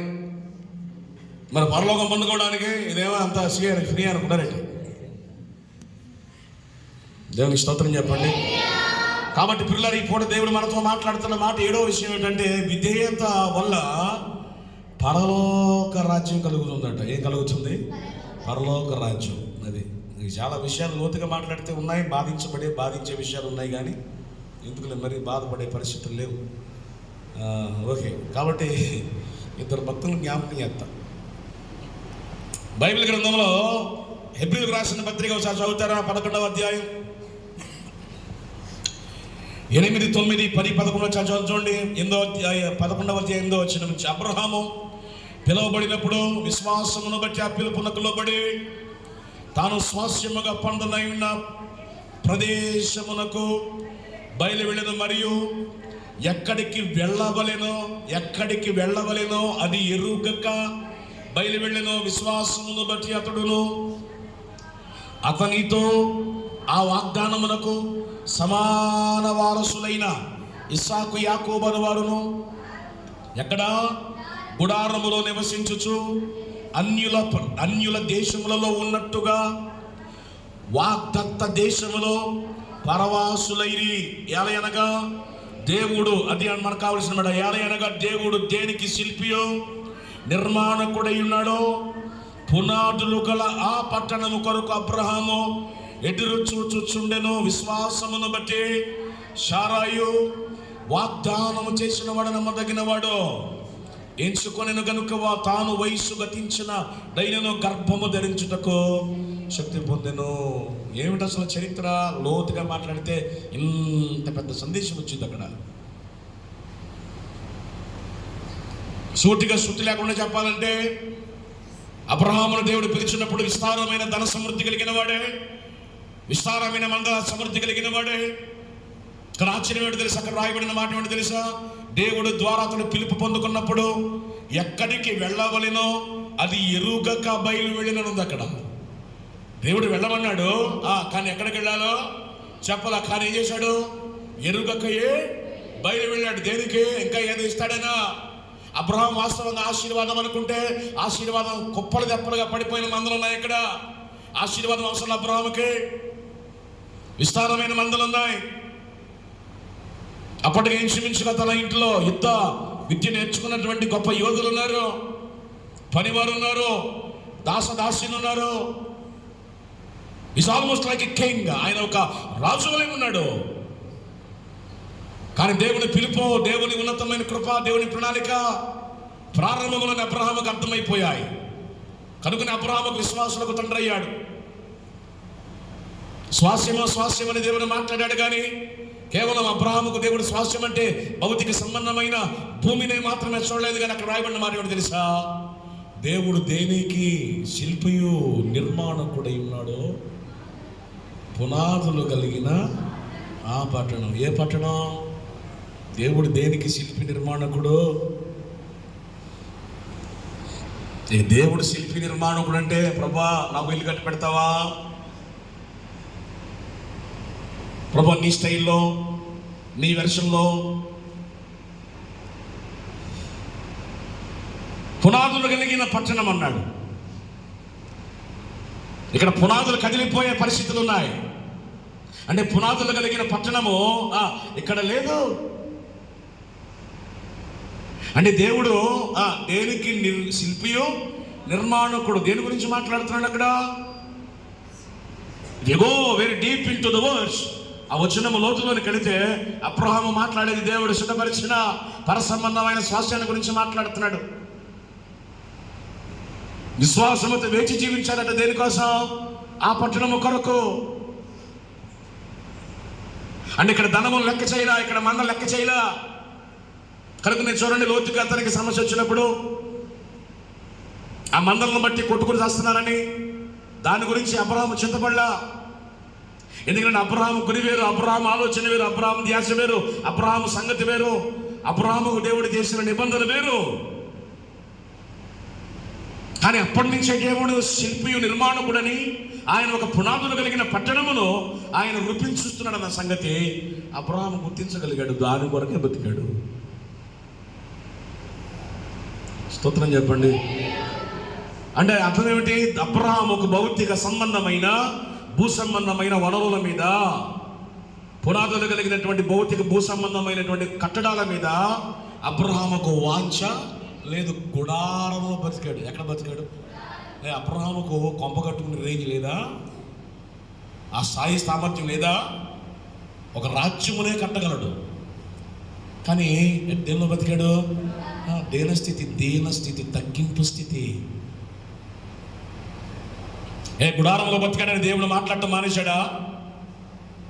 మన పరలోకం పొందుకోవడానికి ఇదేమో అంత ఫ్రీ అనుకున్నారండి. దేవునికి స్తోత్రం చెప్పండి. కాబట్టి పిల్లలు ఈ పూట దేవుడు మనతో మాట్లాడుతున్న మాట 7వ విషయం ఏంటంటే విధేయత వల్ల పరలోక రాజ్యం కలుగుతుందట. ఏం కలుగుతుంది? పరలోక రాజ్యం. అది చాలా విషయాలు లోతుగా మాట్లాడితే ఉన్నాయి, బాధించే విషయాలు ఉన్నాయి. కానీ ఎందుకులే మరి బాధపడే పరిస్థితులు లేవు. ఓకే, కాబట్టి 2 భక్తులను జ్ఞాపకం చేస్తా. బైబిల్ గ్రంథంలో హెబ్రీయులకు రాసిన పత్రిక ఒకసారి చదువుతారా? 11వ అధ్యాయం 8, 9, 10, 11 చదవండి. 11వ అధ్యాయం 8వ వచనం నుంచి అబ్రహాము పిలువబడినప్పుడు విశ్వాసమును బట్టి ఆ పిలుపునకు లోబడి తాను స్వాస్యముగా పొందనై ఉన్న ప్రదేశమునకు బయలు వెళ్ళెను. మరియు ఎక్కడికి వెళ్ళవలెనో అది ఎరుగక బయలు వెళ్ళెను. విశ్వాసమును బట్టి అతనితో ఆ వాగ్దానమునకు సమాన వారసులైన ఇస్సాకు, యాకోబు అను వారును ఎక్కడ గుడారములో నివసించుచు అన్యుల దేశములలో ఉన్నట్టుగా వాగ్దత్త దేశములో పరవాసులైరి. ఏలయనగా దేవుడు, అది మనకు కావలసిన మాట. ఏలయనగా దేవుడు దేనికి శిల్పియో నిర్మాణకుడై ఉన్నాడో పునాదులు గల ఆ పట్టణము కొరకు అబ్రహాము ఎదురు చూచుచుండెను. విశ్వాసమును బట్టి శారాయు వాగ్దానము చేసిన వాడు నమ్మదగిన వాడు ఎంచుకొనెను గనుక తాను వయస్సు గతించిన దైనను గర్భము ధరించుటకు శక్తి పొందెను. ఏమిటి అసలు చరిత్ర? లోతుగా మాట్లాడితే ఇంత పెద్ద సందేశం వచ్చింది అక్కడ. సూటిగా శృతి లేకుండా చెప్పాలంటే అబ్రహామును దేవుడు పిలిచినప్పుడు విస్తారమైన ధన సమృద్ధి కలిగిన వాడే, విస్తారమైన మంద సమృద్ధి కలిగిన వాడే. ఇక్కడ ఆశ్చర్యం ఏంటో తెలుసా? అక్కడ రాయబడిన మాట ఏంటో తెలుసా? దేవుడు ద్వారా అతను పిలుపు పొందుకున్నప్పుడు ఎక్కడికి వెళ్ళవలెనో అది ఎరుగక బయలు వెళ్ళిననుంది. అక్కడ దేవుడు వెళ్ళమన్నాడు, కానీ ఎక్కడికి వెళ్ళాలో చెప్పలా. కానీ ఏం చేశాడు? ఎరుగకయే బయలు వెళ్ళాడు. దేనికి? ఇంకా ఏదో ఇస్తాడైనా. అబ్రహాం వాస్తవంగా ఆశీర్వాదం అనుకుంటే ఆశీర్వాదం కుప్పలు తెప్పలుగా పడిపోయిన మందలు ఉన్నాయి. ఇక్కడ ఆశీర్వాదం అవసరం అబ్రహాముకి. విస్తారమైన మందలు ఉన్నాయి. అప్పటికి ఇంచుమించుగా తన ఇంట్లో యుద్ధ విద్య నేర్చుకున్నటువంటి గొప్ప యోధులు ఉన్నారు, పనివారు ఉన్నారు, దాసదాసీలు ఉన్నారు. Is almost like a king. ఆయన ఒక రాజు వలె ఉన్నాడు. కానీ దేవుని పిలుపు, దేవుని ఉన్నతమైన కృప, దేవుని ప్రణాళిక ప్రారంభంలోని అబ్రహాముకు అర్థమైపోయాయి. కనుకనే అబ్రహాముకు విశ్వాసులకు తండ్రి అయ్యాడు. స్వాస్యమని దేవుడు మాట్లాడాడు, కానీ కేవలం అబ్రహాముకు దేవుడు స్వాస్యం అంటే భౌతిక సంబంధమైన భూమిని మాత్రమే చూడలేదు. కానీ అక్కడ రాయబడిన మాట ఏమిటి తెలుసా? దేవుడు దేనికి శిల్పియు నిర్మాణకుడై ఉన్నాడో, పునాదులు కలిగిన ఆ పట్టణం. ఏ పట్టణం? దేవుడు దేనికి శిల్పి నిర్మాణకుడు? దేవుడు శిల్పి నిర్మాణకుడు అంటే, ప్రభా నాకు ఇల్లు కట్టి పెడతావా? ప్రభా నీ స్టైల్లో, నీ వెర్షన్లో. పునాదులు కలిగిన పట్టణం అన్నాడు. ఇక్కడ పునాదులు కదిలిపోయే పరిస్థితులు ఉన్నాయి. అంటే పునాదులు కలిగిన పట్టణము ఇక్కడ లేదు. అంటే దేవుడు దేనికి శిల్పియో నిర్మాణకుడు. దేని గురించి మాట్లాడుతున్నాడు అక్కడ? Go very deep in to the words. ఆ వచనము లోతులోని కడితే అబ్రహాము మాట్లాడేది దేవుడు సిద్ధపరిచిన పరసంబంధమైన స్వాస్థ్యాన్ని గురించి మాట్లాడుతున్నాడు. విశ్వాసముతో వేచి జీవించారట. దేనికోసం? ఆ పట్టణము కొరకు. అంటే ఇక్కడ ధనము లెక్క చేయలా, ఇక్కడ మంద లెక్క చేయలా. కనుక నేను చూడండి, లోతుగా అతనికి సమస్య వచ్చినప్పుడు ఆ మందలను బట్టి కొట్టుకుని చేస్తున్నారని దాని గురించి అబ్రహాము చింతపడలా. ఎందుకంటే అబ్రహాము గురి వేరు, అబ్రహాము ఆలోచన వేరు, అబ్రహాము ధ్యాస వేరు, అబ్రహాము సంగతి వేరు, అబ్రహాముకు దేవుడు చేసిన నిబంధన వేరు. కానీ అప్పటి నుంచే దేవుడు శిల్పియు నిర్మాణకుడని, ఆయన ఒక పునాదులు కలిగిన పట్టణమును ఆయన రూపించుస్తున్నాడన్న సంగతి అబ్రహాము గుర్తించగలిగాడు. దాని కొరకే బతికాడు. స్తోత్రం చెప్పండి. అంటే అర్థం ఏమిటి? అబ్రహాము ఒక భౌతిక సంబంధమైన, భూ సంబంధమైన వనరుల మీద, పునాదులు కలిగినటువంటి భౌతిక భూ సంబంధమైనటువంటి కట్టడాల మీద అబ్రహాముకు వాంఛ లేదు. గుడారంలో బతికాడు. ఎక్కడ బతికాడు? అబ్రహాముకు కొంప కట్టుకునే రేంజ్ లేదా? ఆ స్థాయి సామర్థ్యం లేదా? ఒక రాజ్యమునే కట్టగలడు. కానీ దేనిలో బతికాడు? దీనస్థితి, తగ్గింపు స్థితి. గుడారంలో బతికాడని దేవుడు మాట్లాడటం మానేశాడా?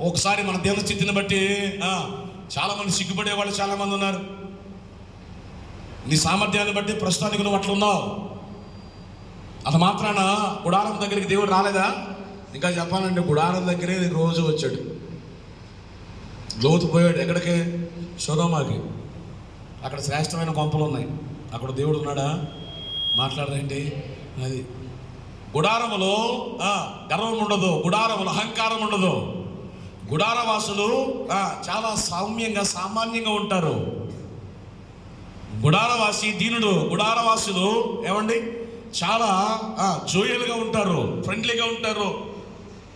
ఒకసారి మన దేన స్థితిని బట్టి చాలా మంది సిగ్గుపడే వాళ్ళు చాలా మంది ఉన్నారు. నీ సామర్థ్యాన్ని బట్టి ప్రస్తుతానికి నువ్వు అట్లా ఉన్నావు. అది మాత్రాన గుడారం దగ్గరికి దేవుడు రాలేదా? ఇంకా చెప్పాలంటే గుడారం దగ్గరే రోజు వచ్చాడు. లోతు పోయాడు. ఎక్కడికి? సొదొమకి. అక్కడ శ్రేష్టమైన కొంపలు ఉన్నాయి. అక్కడ దేవుడు ఉన్నాడా? మాట్లాడదండి. అది గుడారములో గర్వం ఉండదు, గుడారములో అహంకారం ఉండదు. గుడారవాసులు చాలా సౌమ్యంగా, సామాన్యంగా ఉంటారు. గుడారవాసి దీనుడు. గుడారవాసులు ఏమండి చాలా జోయల్గా ఉంటారు, ఫ్రెండ్లీగా ఉంటారు,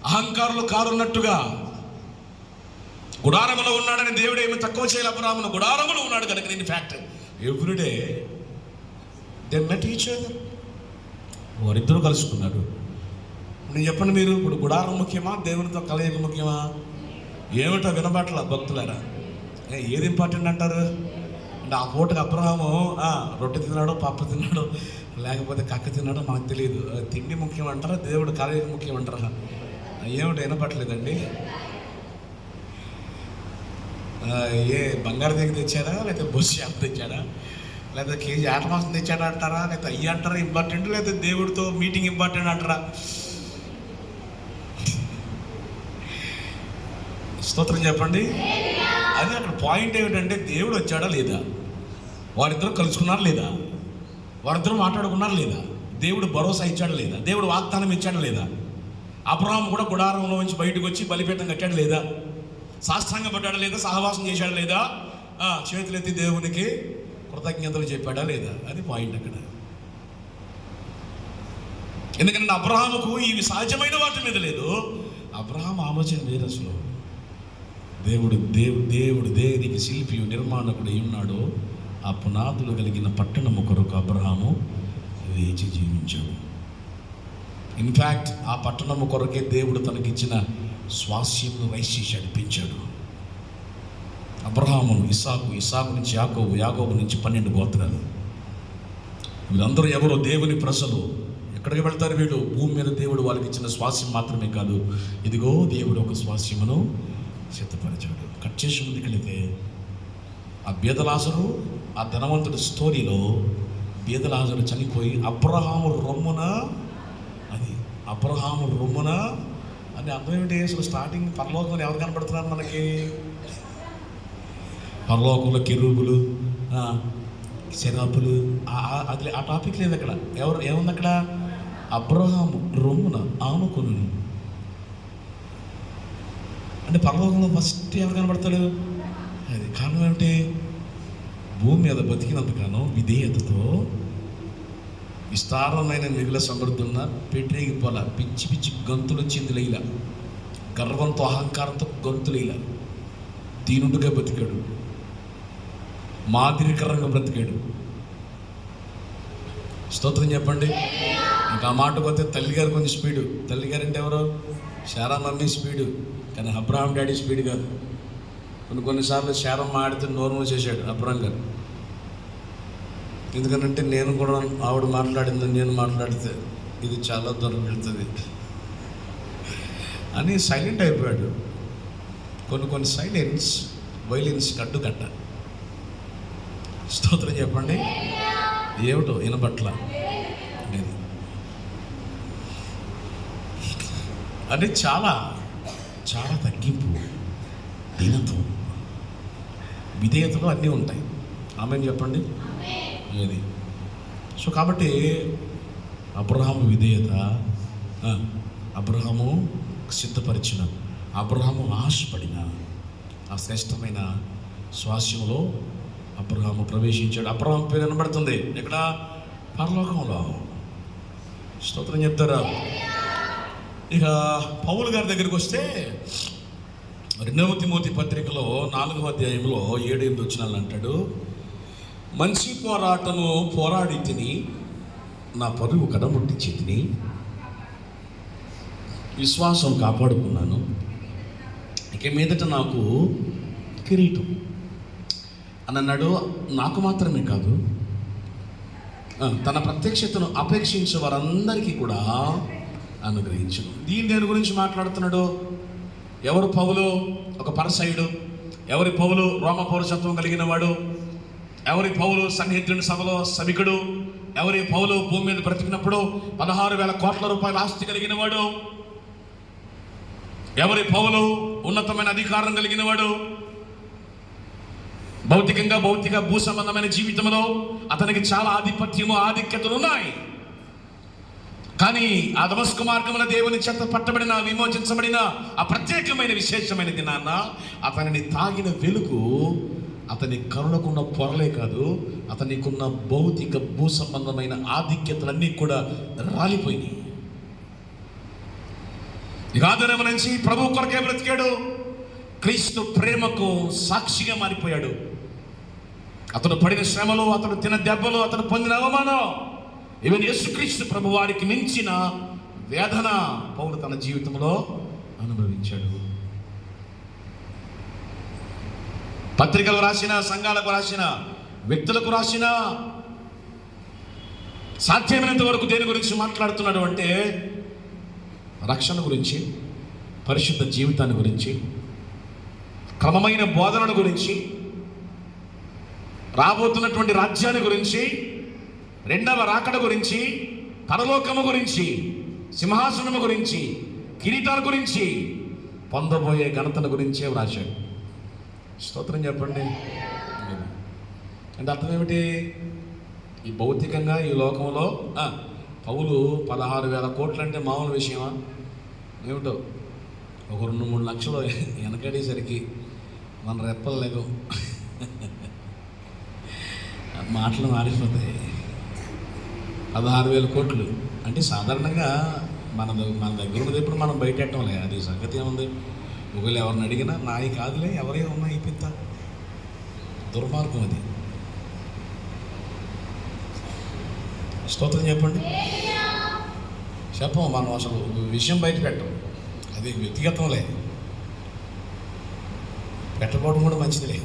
అహంకారులు కారున్నట్టుగా. గుడారములో ఉన్నాడని దేవుడు ఏమి తక్కువ చేయాలి అబ్రహామును. గుడారములో ఉన్నాడు కనుక నేను fact everyday they met each other. వారిద్దరూ కలుసుకున్నారు. నేను చెప్పండి, మీరు ఇప్పుడు గుడారం ముఖ్యమా, దేవునితో కలయిక ముఖ్యమా? ఏమిటో వినబట్ల భక్తులారా. ఏది ఇంపార్టెంట్ అంటారు? అంటే ఆ పూటకి అబ్రహాము రొట్టె తిన్నాడో, పప్పు తిన్నాడో, లేకపోతే కక్క తిన్నాడో మనకు తెలియదు. తిండి ముఖ్యం అంటారా, దేవుడు కలయిక ముఖ్యం అంటారా? ఏమిటో వినపట్లేదండి. బంగారు దగ్గర తెచ్చాడా, లేకపోతే బొస్సు షాప్ తెచ్చాడా, లేదా కేజీ ఆట మాసం తెచ్చాడా అంటారా, లేకపోతే అయ్యి అంటారా ఇంపార్టెంట్, లేకపోతే దేవుడితో మీటింగ్ ఇంపార్టెంట్ అంటారా? స్తోత్రం చెప్పండి. అది అక్కడ పాయింట్ ఏమిటంటే దేవుడు వచ్చాడా లేదా, వారిద్దరూ కలుసుకున్నారా లేదా, వారిద్దరూ మాట్లాడుకున్నారా లేదా, దేవుడు భరోసా ఇచ్చాడా లేదా, దేవుడు వాగ్దానం ఇచ్చాడా లేదా, అబ్రహాము కూడా గుడారంలో నుంచి బయటకు వచ్చి బలిపీఠం కట్టాడు లేదా, సాష్టాంగ పడ్డాడా లేదా, సహవాసం చేశాడా లేదా, చేతులెత్తి దేవునికి కృతజ్ఞతలు చెప్పాడా లేదా? అది పాయింట్ అక్కడ. ఎందుకంటే అబ్రహాముకు ఇవి సహజమైన వాటి మీద లేదు. అబ్రహాం ఆలోచన వేరు అసలు. దేవుడు దేనికి శిల్పి నిర్మాణకుడు ఉన్నాడో ఆ పునాదులు కలిగిన పట్టణము కొరకు అబ్రహాము వేచి జీవించాడు. ఇన్ఫ్యాక్ట్ ఆ పట్టణము కొరకే దేవుడు తనకిచ్చిన స్వాస్యమును రైసేసి అడిపించాడు. అబ్రహామును, ఇస్సాకు నుంచి యాకోబు నుంచి 12 గోత్రాలు. వీళ్ళందరూ ఎవరో దేవుని ప్రజలు. ఎక్కడికి వెళ్తారు వీళ్ళు? భూమి మీద దేవుడు వాళ్ళకి ఇచ్చిన స్వాస్యం మాత్రమే కాదు, ఇదిగో దేవుడు ఒక స్వాస్యమును సిద్ధపరిచాడు. కట్ చేసి ముందుకెళితే ఆ బీదలాజరు, ఆ ధనవంతుడి స్టోరీలో బీదలాజరు చనిపోయి అబ్రహాము రొమ్మున అని అర్థం ఏమిటి? అసలు స్టార్టింగ్ పరలోకంలో ఎవరు కనపడుతున్నారు మనకి? పరలోకంలో కెరూబులు, సెరాపులు, అది ఆ టాపిక్ లేదు అక్కడ. ఏముంది అక్కడ? అబ్రహాము రొమ్మున ఆనుకుని. అంటే పరలోకంలో ఫస్ట్ ఎవరు కనపడతాడు? అది కారణం ఏమిటి? భూమి మీద బతికినంతగానో విధేయతతో విస్తారమైన మిగుల సమృద్ధున్న పెట్టేకి పోల పిచ్చి పిచ్చి గంతులు వచ్చింది లైల, గర్వంతో అహంకారంతో గంతులేలా దీనుడుగా బతికాడు, మాదిరికరంగా బ్రతికాడు. స్తోత్రం చెప్పండి. ఇంకా ఆ మాట పోతే తల్లిగారు కొంచెం స్పీడు. తల్లిగారు అంటే ఎవరు? శారా మమ్మీ స్పీడు, కానీ అబ్రహాం డాడీ స్పీడ్ కాదు. కొన్నిసార్లు శారమ్మ ఆడితే నోరు మూసేశాడు అబ్రహాం గారు. ఎందుకనంటే నేను కూడా ఆవిడ మాట్లాడిందని నేను మాట్లాడితే ఇది చాలా దూరం వెళ్తుంది అని సైలెంట్ అయిపోయాడు. కొన్ని సైలెన్స్ వైలెన్స్ కట్ట. స్తోత్రం చెప్పండి. ఏమిటో వినపట్ల లేదు అంటే చాలా చాలా తగ్గింపు, దీనత్వం, విధేయతలు అన్నీ ఉంటాయి. ఆమెను చెప్పండి ఏది. సో కాబట్టి అబ్రహాము విధేయత, అబ్రహాము సిద్ధపరిచిన, అబ్రహాము ఆశపడిన ఆ శ్రేష్టమైన స్వాస్యంలో అబ్రహాము ప్రవేశించాడు. అబ్రహాం పేరు వినబడుతుంది ఇక్కడ పరలోకంలో. స్తోత్రం చెప్తారా? ఇక పౌలు గారి దగ్గరికి వస్తే 2 తిమోతి పత్రికలో 4వ అధ్యాయంలో 7-8 వచనాలు అంటాడు, మంచి పోరాటము పోరాడి తిని, నా పరువు కడముట్టించి తిని, విశ్వాసం కాపాడుకున్నాను. ఇక మీదట నాకు కిరీటం అని అన్నాడు. నాకు మాత్రమే కాదు, తన ప్రత్యక్షతను అపేక్షించే వారందరికీ కూడా అనుగ్రహించను. దేని గురించి మాట్లాడుతున్నాడు? ఎవరు పౌలు? ఒక పరసయుడు. ఎవరి పౌలు? రోమ పౌరసత్వం కలిగిన వాడు. ఎవరి పౌలు? సన్నిహితుని సభలో సభికుడు. ఎవరి పౌలు? భూమి మీద బ్రతికినప్పుడు 16,000 కోట్ల రూపాయల ఆస్తి కలిగిన వాడు. ఎవరి పౌలు? ఉన్నతమైన అధికారం కలిగిన వాడు. భౌతిక భూ సంబంధమైన జీవితంలో అతనికి చాలా ఆధిపత్యము, ఆధిక్యతలు ఉన్నాయి. కానీ ఆ దమస్కు మార్గమున దేవుని చేత పట్టబడిన, విమోచించబడిన ఆ ప్రత్యేకమైన విశేషమైన దినాన్న అతనిని తాగిన వెలుగు అతని కరుణకున్న పొరలే కాదు, అతనికున్న భౌతిక భూ సంబంధమైన ఆధిక్యతలన్నీ కూడా రాలిపోయినాయి. ఆదరణ నుంచి ప్రభు కొరకే బ్రతికాడు. క్రీస్తు ప్రేమకు సాక్షిగా మారిపోయాడు. అతను పడిన శ్రమలు, అతను తిన దెబ్బలు, అతను పొందిన అవమానం, ఈవెన్ యేసుక్రీస్తు ప్రభు వారికి మించిన వేదన పౌలు తన జీవితంలో అనుభవించాడు. పత్రికలు రాసిన, సంఘాలకు రాసిన, వ్యక్తులకు రాసిన, సాధ్యమైనంత వరకు దేని గురించి మాట్లాడుతున్నాడు అంటే రక్షణ గురించి, పరిశుద్ధ జీవితాన్ని గురించి, క్రమమైన బోధనల గురించి, రాబోతున్నటువంటి రాజ్యాన్ని గురించి, రెండవ రాకడ గురించి, పరలోకము గురించి, సింహాసనము గురించి, కిరీటాల గురించి, పొందబోయే ఘనతల గురించే వ్రాశాడు. స్తోత్రం చెప్పండి. అంటే అర్థం ఏమిటి? ఈ భౌతికంగా ఈ లోకంలో పౌలు 16,000 కోట్లు అంటే మామూలు విషయమా? ఏమిటో ఒక 2-3 లక్షలు వెనకడేసరికి మన రెప్పలు లేవు, మాటలు మారిపోతాయి. 16,000 కోట్లు అంటే సాధారణంగా మన దగ్గర ఉన్నది ఎప్పుడు మనం బయటెట్టడం లేదు. అది సంగతి ఏముంది? ఒకవేళ ఎవరిని అడిగినా నాయి కాదులే, ఎవరే ఉన్నాయి పిత్త, దుర్మార్గం అది. స్తోత్రం చెప్పండి. చెప్పం, మనం అసలు విషయం బయట పెట్టం. అది వ్యక్తిగతంలే, పెట్టకపోవడం కూడా మంచిదిలే.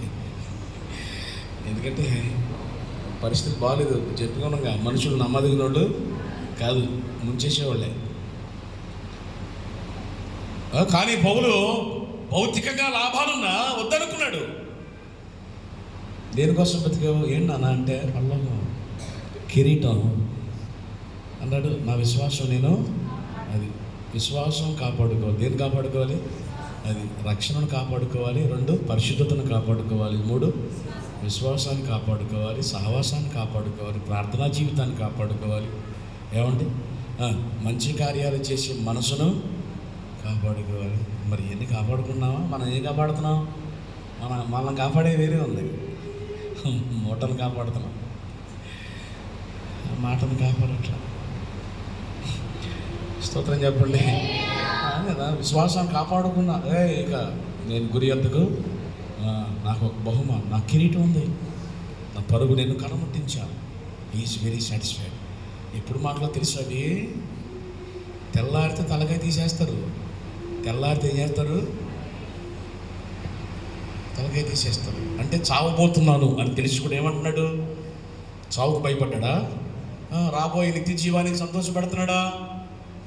ఎందుకంటే పరిస్థితి బాగాలేదు. చెప్పుకోనగా మనుషులు నమ్మదగిన వాళ్ళు కాదు, ముంచేసేవాళ్ళే. కానీ పౌలు భౌతికంగా లాభాలున్నా వద్దనుకున్నాడు. దేనికోసం బతికావు? ఏంటి నాన్న అంటే, పళ్ళలో కిరీటం అన్నాడు. నా విశ్వాసం నేను అది విశ్వాసం కాపాడుకోవాలి. దేన్ని కాపాడుకోవాలి? అది రక్షణను కాపాడుకోవాలి. 2 పరిశుద్ధతను కాపాడుకోవాలి. 3 విశ్వాసాన్ని కాపాడుకోవాలి. సహవాసాన్ని కాపాడుకోవాలి. ప్రార్థనా జీవితాన్ని కాపాడుకోవాలి. ఏమండి? మంచి కార్యాలు చేసే మనసును కాపాడుకోవాలి. మరి ఎన్ని కాపాడుకున్నామా? మనం ఏం కాపాడుతున్నాం? మనల్ని కాపాడే వేరే ఉంది. మూటను కాపాడుతున్నాం, మాటను కాపాడట్లా. స్తోత్రం చెప్పండి కదా. విశ్వాసాన్ని కాపాడుకున్నా, ఇక నేను గురి ఎద్దుకు, నాకు ఒక బహుమానం, నా కిరీటం ఉంది, నా పరుగు నేను కనముట్టించాను. Is very satisfied. ఎప్పుడు మాటలో తెలుసు అవి? తెల్లారితే తలకాయ తీసేస్తారు. తెల్లారితే ఏం చేస్తారు? తలకాయ తీసేస్తారు. అంటే చావబోతున్నాను అని తెలిసి కూడా ఏమంటున్నాడు? చావుకు భయపడ్డా? రాబోయే నిత్య జీవానికి సంతోషపడుతున్నాడా?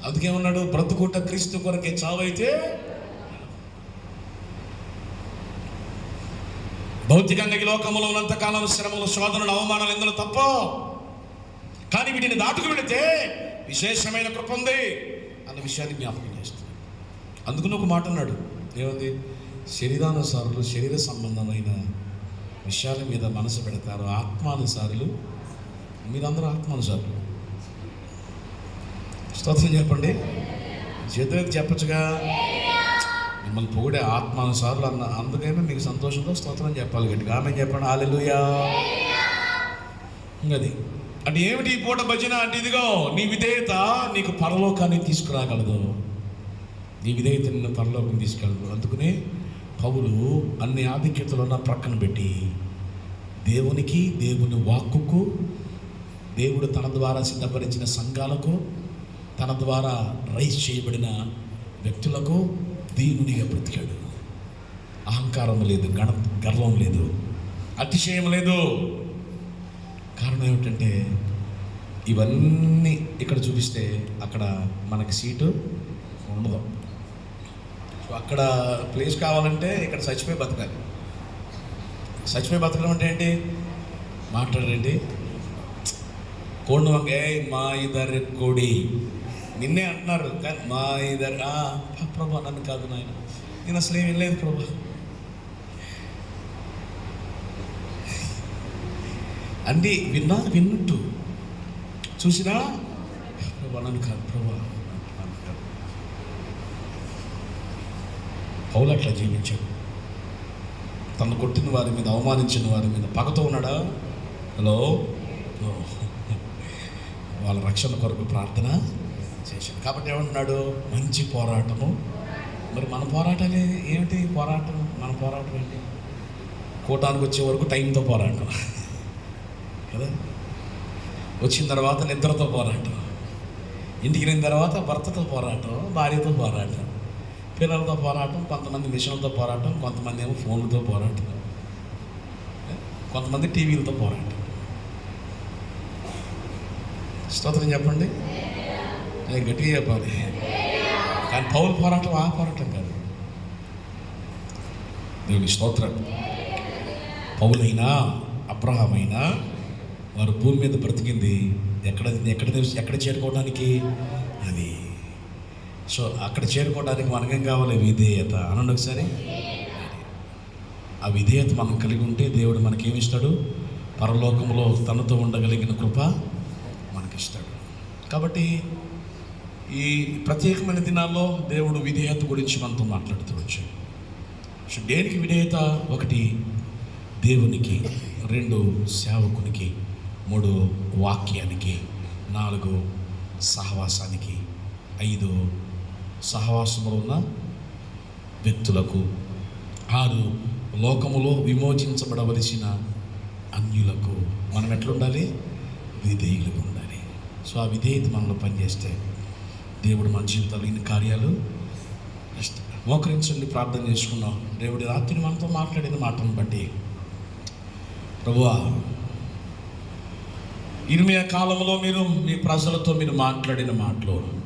అందుకేమన్నాడు? బ్రతుకుట క్రీస్తు కొరకే, చావైతే భౌతికంగా ఈ లోకంలో ఉన్నంతకాలం శ్రమలు, శోధనలు, అవమానాలు ఎందులో తప్ప, కానీ వీటిని దాటుకు వెళితే విశేషమైన కృప ఉంది అన్న విషయాన్ని జ్ఞాపకం చేస్తున్నాడు. అందుకని ఒక మాట అన్నాడు, ఏముంది? శరీరానుసారులు శరీర సంబంధమైన విషయాల మీద మనసు పెడతారు, ఆత్మానుసారులు మీరందరూ ఆత్మానుసారులు. స్తోత్రం చెప్పండి. చేతులకి చెప్పచ్చుగా, మిమ్మల్ని పొగిడే ఆత్మానుసారులు అన్న. అందుకైనా మీకు సంతోషంతో స్తోత్రం చెప్పాలి గట్టిగా. ఆమె చెప్పండి, హల్లెలూయా. అది అంటే ఏమిటి ఈ పూట భజన అంటే? ఇదిగో, నీ విధేయత నీకు పరలోకాన్ని తీసుకురాగలదు. నీ విధేయత నిన్ను పరలోకం తీసుకెళ్ళదు. అందుకనే పౌలు అన్ని ఆధిక్యతలున్న ప్రక్కన పెట్టి దేవునికి, దేవుని వాక్కుకు, దేవుడు తన ద్వారా సిద్ధపరిచిన సంఘాలకు, తన ద్వారా రైజ్ చేయబడిన వ్యక్తులకు దీనునిగా బ్రతికాడు. అహంకారం లేదు, గర్వం లేదు, అతిశయం లేదు. కారణం ఏమిటంటే ఇవన్నీ ఇక్కడ చూపిస్తే అక్కడ మనకి సీటు ఉండదు. సో అక్కడ ప్లేస్ కావాలంటే ఇక్కడ చచ్చిపోయి బతకాలి. చచ్చిపోయి బతకడం అంటే ఏంటి? మాట్లాడండి, కోడిన వంగే మా ఇద్దరు కోడి నిన్నే అంటున్నారు, కానీ మా ఇద్దరు ప్రభా నన్ను కాదు నాయన, నేను అసలు ఏం వినలేదు ప్రభా. అన్నీ విన్నట్టు చూసినా ప్రభా నన్ను కాదు, ప్రభా నన్ను కాదు. పౌలు అట్లా జీవించాడు. తను కొట్టిన వారి మీద, అవమానించిన వారి మీద పగతో ఉన్నాడా? హలో, వాళ్ళ రక్షణ కొరకు ప్రార్థన చేశాడు. కాబట్టి ఏమంటున్నాడు? మంచి పోరాటము. మరి మన పోరాటాలే ఏమిటి? పోరాటం, మన పోరాటం ఏంటి? కోటానికి వచ్చే వరకు టైంతో పోరాటం కదా. వచ్చిన తర్వాత నిద్రతో పోరాటం, ఇంటికి వెళ్ళిన తర్వాత భర్తతో పోరాటం, భార్యతో పోరాటం, పిల్లలతో పోరాటం, కొంతమంది మిషన్లతో పోరాటం, కొంతమంది ఏమో ఫోన్లతో పోరాటం, కొంతమంది టీవీలతో పోరాటం. స్తోత్రం చెప్పండి, నేను గట్టిగా చెప్పాలి. కానీ పౌలు పోరాటం ఆ పోరాటం కాదు. దేవుని స్తోత్రం. పౌలైనా అబ్రహాం అయినా వారు భూమి మీద బ్రతికింది ఎక్కడ చేరుకోవడానికి? అది. సో అక్కడ చేరుకోవడానికి మనకేం కావాలి? విధేయత. అనండి ఒకసారి. ఆ విధేయత మనం కలిగి ఉంటే దేవుడు మనకేమిస్తాడు? పరలోకంలో తనతో ఉండగలిగిన కృప మనకిస్తాడు. కాబట్టి ఈ ప్రత్యేకమైన దినాల్లో దేవుడు విధేయత గురించి మనతో మాట్లాడుతూ. సో దేనికి విధేయత? 1 దేవునికి, 2 సేవకునికి, 3 వాక్యానికి, 4 సహవాసానికి, 5 సహవాసంలో ఉన్న వ్యక్తులకు, 6 లోకములో విమోచించబడవలసిన అన్యులకు మనం ఎట్లుండాలి? విధేయులుగా ఉండాలి. సో ఆ విధేయత మనలో పనిచేస్తే దేవుడు మన జీవితాలు ఇన్ని కార్యాలు చేస్తాడు. మోకరించండి, ప్రార్థన చేసుకున్నాం. దేవుడి రాత్రి మనతో మాట్లాడిన మాటను బట్టి ప్రభువా, ఇర్మియా కాలంలో మీరు మీ ప్రజలతో మీరు మాట్లాడిన మాటలు